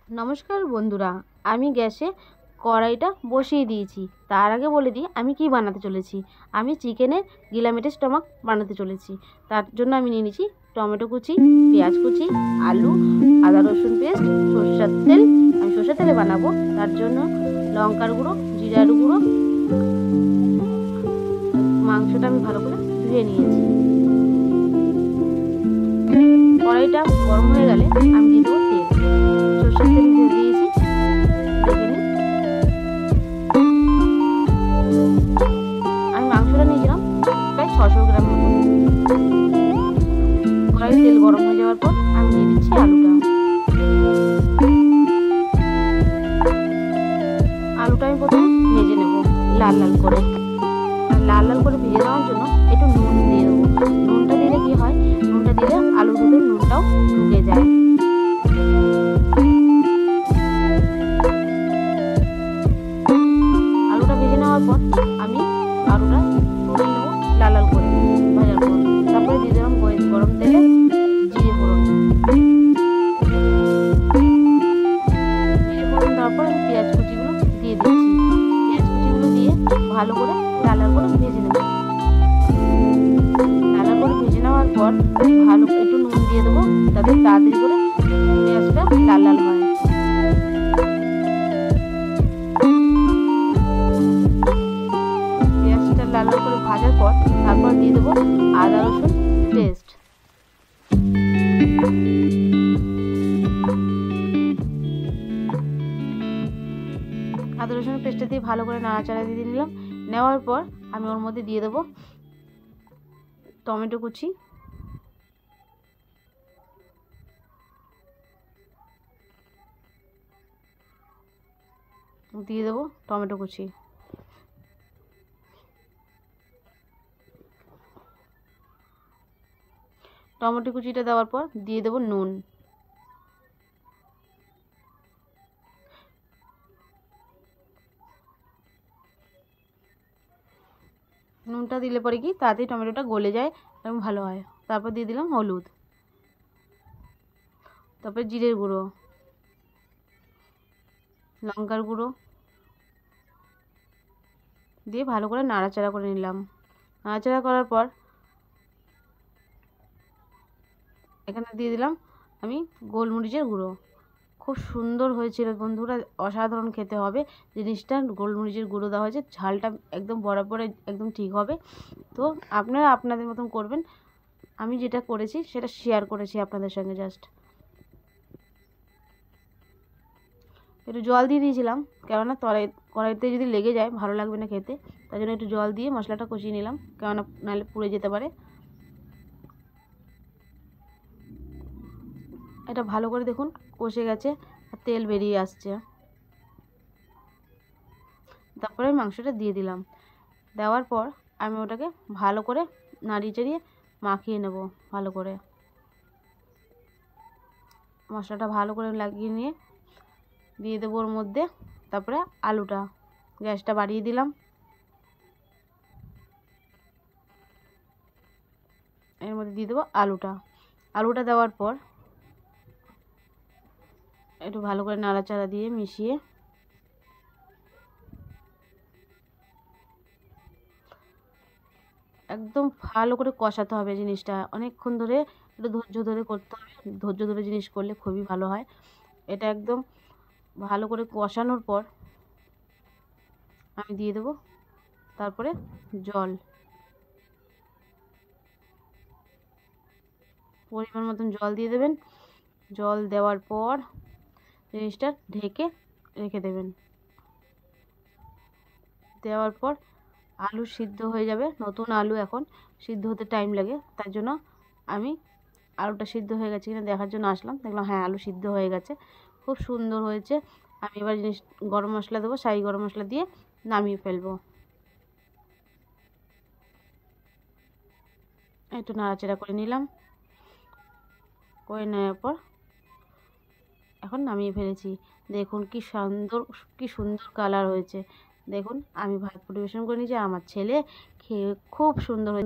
নমস্কার বন্ধুরা, আমি গ্যাসে কড়াইটা বসিয়ে দিয়েছি। তার আগে বলে দিই আমি কি বানাতে চলেছি। আমি চিকেনের গিলামেটের স্টমাক বানাতে চলেছি। তার জন্য আমি নিয়ে নিয়েছি টমেটো কুচি, পেঁয়াজ কুচি, আলু, আদা রসুন পেস্ট, সরষের তেল। আমি সরষের তেলে বানাবো, তার জন্য লঙ্কার গুঁড়ো, জিরার গুঁড়ো। মাংসটা আমি ভালো করে ধুয়ে নিয়েছি। কড়াইটা গরম হয়ে গেলে আমি দিয়ে দেবো তেল। সরষের তেল দিয়ে দিয়েছি, দেখে নিন। আমি মাংসটা নিয়েছিলাম প্রায় 600 গ্রাম মতো। কড়াইয়ে তেল গরম হয়ে যাওয়ার পর আমি দিয়ে দিচ্ছি আলুটা। আলুটা আমি প্রথমে ভেজে নেব লাল লাল করে। লাল লাল করে ভেজে নেওয়ার জন্য একটু নুন দিয়ে দেবো। নুনটা দিলে কি হয়, নুনটা দিলে আলুর ভিতরে নুনটাও ঢুকে যায়। আলুটা ভেজে নেওয়ার পর আমি আলুটা তুলে নেবো লাল লাল করে ভাজার পর। তারপরে দিয়ে দিলাম গরম তেলে জিরে ফোড়ন। তারপর আমি পেঁয়াজ কুচিগুলো দিয়ে দিচ্ছি। পেঁয়াজ কুচিগুলো দিয়ে ভালো করে লাল লাল করে ভেজে নেব। লাল লাল করে ভেজে নেওয়ার পর ভালো একটু নুন দিয়ে দেবো, তাতে তাড়াতাড়ি করে পেঁয়াজটা লাল লাল হয়। পেঁয়াজটা লাল লাল করে ভাজার পর তারপর দিয়ে দেবো আদা রসুন পেস্ট। আদা রসুন পেস্টটা দিয়ে ভালো করে নাড়াচাড়া দিয়ে নিলাম। নেওয়ার পর আমি ওর মধ্যে দিয়ে দেবো টমেটো কুচি, দিয়ে দেবো টমেটো কুচি। টমেটো কুচিটা দেওয়ার পর দিয়ে দেবো নুন। নুনটা দিলে পরে কি তাড়াতাড়ি টমেটোটা গলে যায় এবং ভালো হয়। তারপর দিয়ে দিলাম হলুদ, তারপর জিরের গুঁড়ো, লঙ্কার গুঁড়ো দিয়ে ভালো করে নাড়াচাড়া করে নিলাম। নাড়াচাড়া করার পর এখানে দিয়ে দিলাম আমি গোলমরিচের গুঁড়ো। খুব সুন্দর হয়েছিল বন্ধুরা, অসাধারণ খেতে হবে জিনিসটা। গোলমরিচের গুঁড়ো দেওয়া হয়েছে, ঝালটা একদম বরাবর একদম ঠিক হবে। তো আপনারা আপনাদের মতন করবেন। আমি যেটা করেছি সেটা শেয়ার করেছি আপনাদের সঙ্গে। জাস্ট একটু জল দিয়ে দিয়েছিলাম, কেননা কড়াইতে যদি লেগে যায় ভালো লাগবে না খেতে। তাই জন্য একটু জল দিয়ে মশলাটা কষিয়ে নিলাম, কেননা নাহলে পুড়ে যেতে পারে। এটা ভালো করে দেখুন কষে গেছে আর তেল বেরিয়ে আসছে। তারপরে আমি মাংসটা দিয়ে দিলাম। দেওয়ার পর আমি ওটাকে ভালো করে নাড়িয়ে চাড়িয়ে মাখিয়ে নেব। ভালো করে মশলাটা ভালো করে লাগিয়ে নিয়ে দিয়ে দেবো ওর মধ্যে। তারপরে আলুটা, গ্যাসটা বাড়িয়ে দিলাম। এর মধ্যে দিয়ে দেবো আলুটা। আলুটা দেওয়ার পর একটু ভালো করে নাড়াচাড়া দিয়ে মিশিয়ে একদম ভালো করে কষাতে হবে জিনিসটা। অনেকক্ষণ ধরে একটু ধৈর্য ধরে করতে হবে। ধৈর্য ধরে জিনিস করলে খুবই ভালো হয়। এটা একদম ভালো করে কষানোর পর আমি দিয়ে দেবো তারপরে জল, পরিমাণ মতন জল দিয়ে দেবেন। জল দেওয়ার পর জিনিসটা ঢেকে রেখে দেবেন। দেওয়ার পর আলু সিদ্ধ হয়ে যাবে। নতুন আলু এখন সিদ্ধ হতে টাইম লাগে, তার জন্য আমি আলুটা সিদ্ধ হয়ে গেছে কিনা দেখার জন্য আসলাম। দেখলাম হ্যাঁ আলু সিদ্ধ হয়ে গেছে, খুব সুন্দর হয়েছে। আমি এবার গরম মশলা দেবো, শাহি গরম মশলা দিয়ে নামিয়ে ফেলবো। একটু নাড়াচাড়া করে নিলাম, করে নেওয়ার পর এখন নামিয়ে ফেলেছি। দেখুন কি সুন্দর কালার হয়েছে। দেখুন আমি ভাত পরিবেশন করে নিয়েছি, আমার ছেলে খেয়ে খুব সুন্দর হয়েছে।